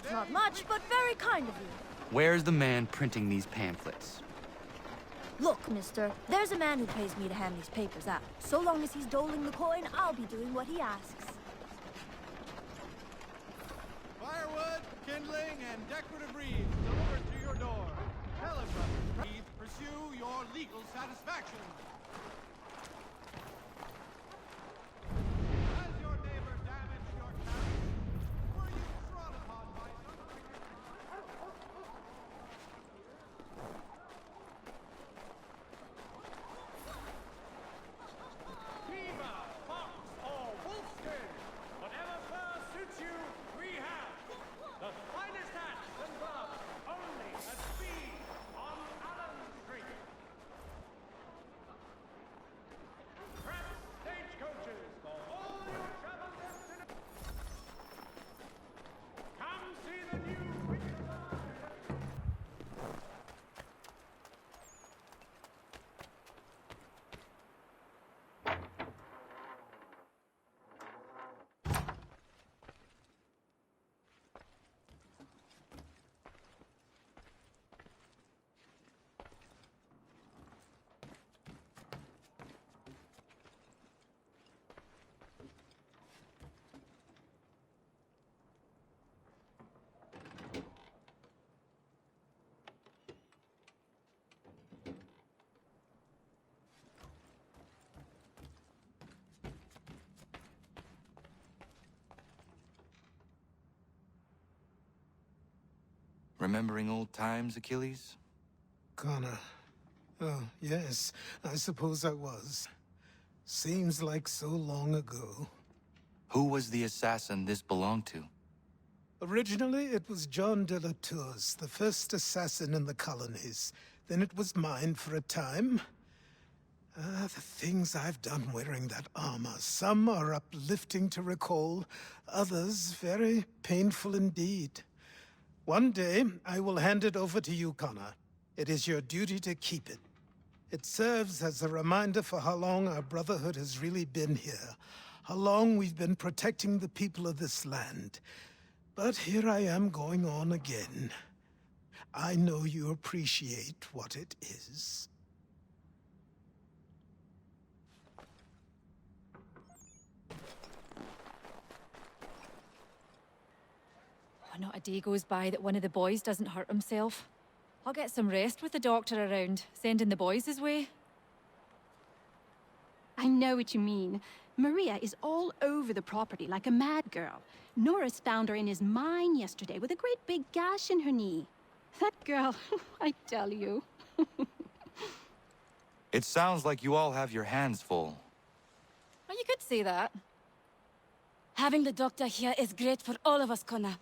It's not much, but very kind of you. Where's the man printing these pamphlets? Look, mister, there's a man who pays me to hand these papers out. So long as he's doling the coin, I'll be doing what he asks. Firewood, kindling, and decorative wreaths delivered to your door. Tell him, brother. Pursue your legal satisfaction. Has your neighbor damaged your carriage? Were you trod upon by some... Beaver, fox, or wolfskin, whatever fur suits you, we have. The finest hats and gloves, only at Speed on Allen Street. Remembering old times, Achilles? Connor. Oh, yes, I suppose I was. Seems like so long ago. Who was the assassin this belonged to? Originally, it was John de la Tour's, the first assassin in the colonies. Then it was mine for a time. The things I've done wearing that armor. Some are uplifting to recall, others very painful indeed. One day, I will hand it over to you, Connor. It is your duty to keep it. It serves as a reminder for how long our brotherhood has really been here, how long we've been protecting the people of this land. But here I am going on again. I know you appreciate what it is. Oh, not a day goes by that one of the boys doesn't hurt himself. I'll get some rest with the doctor around, sending the boys his way. I know what you mean. Maria is all over the property like a mad girl. Norris found her in his mine yesterday with a great big gash in her knee. That girl, I tell you. It sounds like you all have your hands full. Well, you could say that. Having the doctor here is great for all of us, Connor.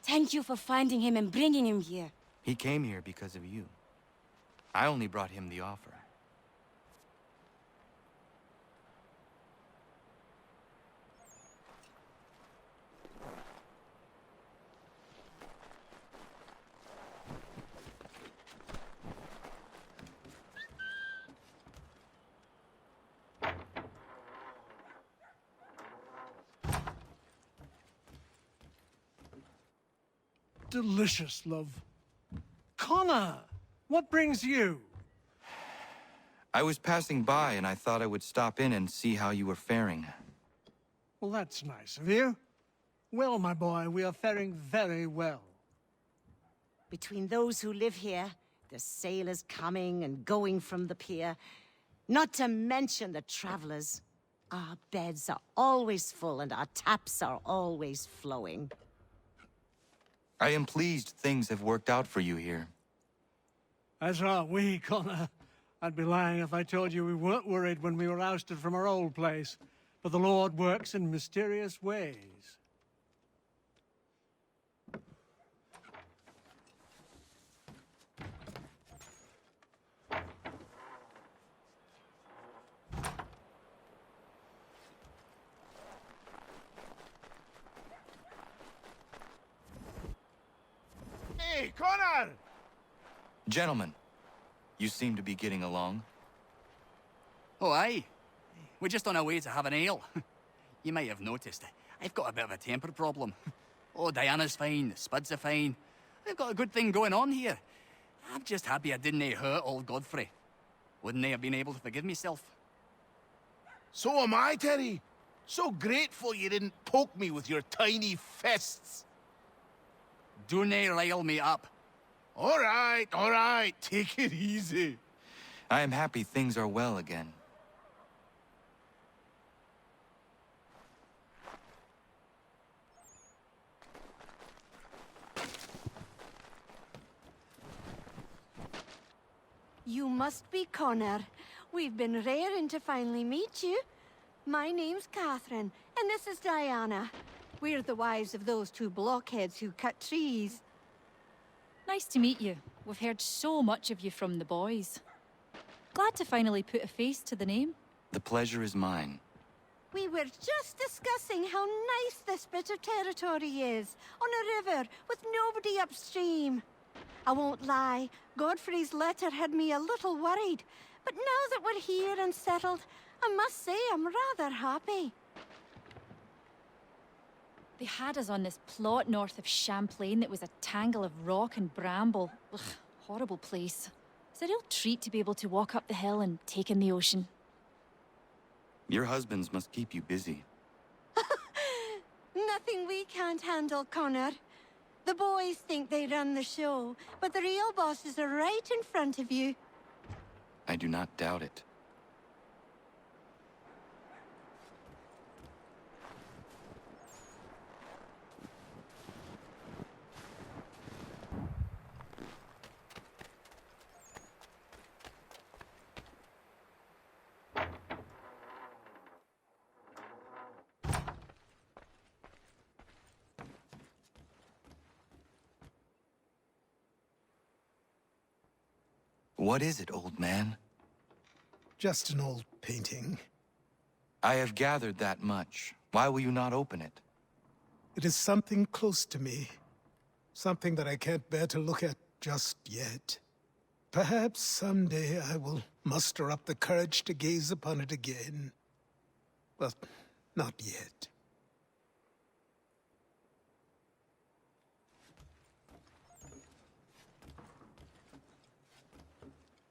Thank you for finding him and bringing him here. He came here because of you. I only brought him the offer. Delicious, love. Connor, what brings you? I was passing by and I thought I would stop in and see how you were faring. Well, that's nice of you. Well, my boy, we are faring very well. Between those who live here, the sailors coming and going from the pier, not to mention the travelers, our beds are always full and our taps are always flowing. I am pleased things have worked out for you here. As are we, Connor. I'd be lying if I told you we weren't worried when we were ousted from our old place. But the Lord works in mysterious ways. Hey, Connor! Gentlemen, you seem to be getting along. Oh, aye. We're just on our way to have an ale. You might have noticed, I've got a bit of a temper problem. Oh, Diana's fine, the Spuds are fine. We've got a good thing going on here. I'm just happy I didn't hurt old Godfrey. Wouldn't they have been able to forgive myself? So am I, Terry. So grateful you didn't poke me with your tiny fists. Don't rile me up. All right. Take it easy. I am happy things are well again. You must be Connor. We've been raring to finally meet you. My name's Catherine, and this is Diana. We're the wives of those two blockheads who cut trees. Nice to meet you. We've heard so much of you from the boys. Glad to finally put a face to the name. The pleasure is mine. We were just discussing how nice this bit of territory is, on a river with nobody upstream. I won't lie, Godfrey's letter had me a little worried, but now that we're here and settled, I must say I'm rather happy. They had us on this plot north of Champlain that was a tangle of rock and bramble. Ugh, horrible place. It's a real treat to be able to walk up the hill and take in the ocean. Your husbands must keep you busy. Nothing we can't handle, Connor. The boys think they run the show, but the real bosses are right in front of you. I do not doubt it. What is it, old man? Just an old painting. I have gathered that much. Why will you not open it? It is something close to me. Something that I can't bear to look at just yet. Perhaps someday I will muster up the courage to gaze upon it again. But not yet.